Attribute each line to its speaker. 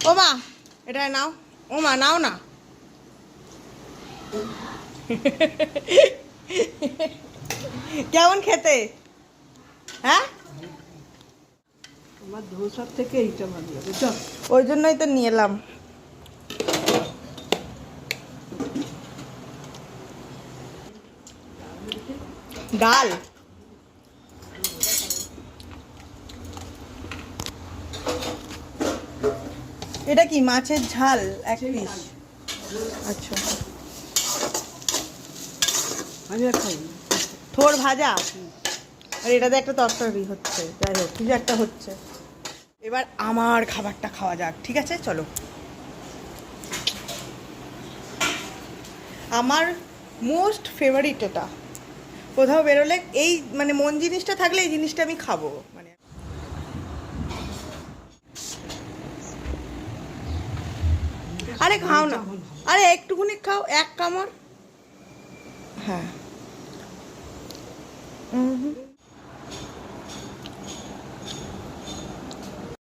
Speaker 1: ও মা এটা নাও, ও মা নাও না। কেমন খেতে? হ্যাঁ,
Speaker 2: আমার ধোসার থেকে এইটা ভালো লাগে। চল,
Speaker 1: ওই জন্যই তো নিয়ে এলাম। ডাল, এটা কি মাছের ঝাল এক পিস? আচ্ছা,
Speaker 2: আমি আর খাই না।
Speaker 1: থোড় ভাজা, আর এটাতে একটা তরকারি হচ্ছে, যাই হোক কিছু একটা হচ্ছে। এবার আমার খাবারটা খাওয়া যাক, ঠিক আছে চলো। আমার মোস্ট ফেভারিট এটা, কোথাও বেরোলে এই মানে মন জিনিসটা থাকলে এই জিনিসটা আমি খাবো মানে। আরে খাও না, আরে একটুখানি খাও, এক কামড়। হ্যাঁ।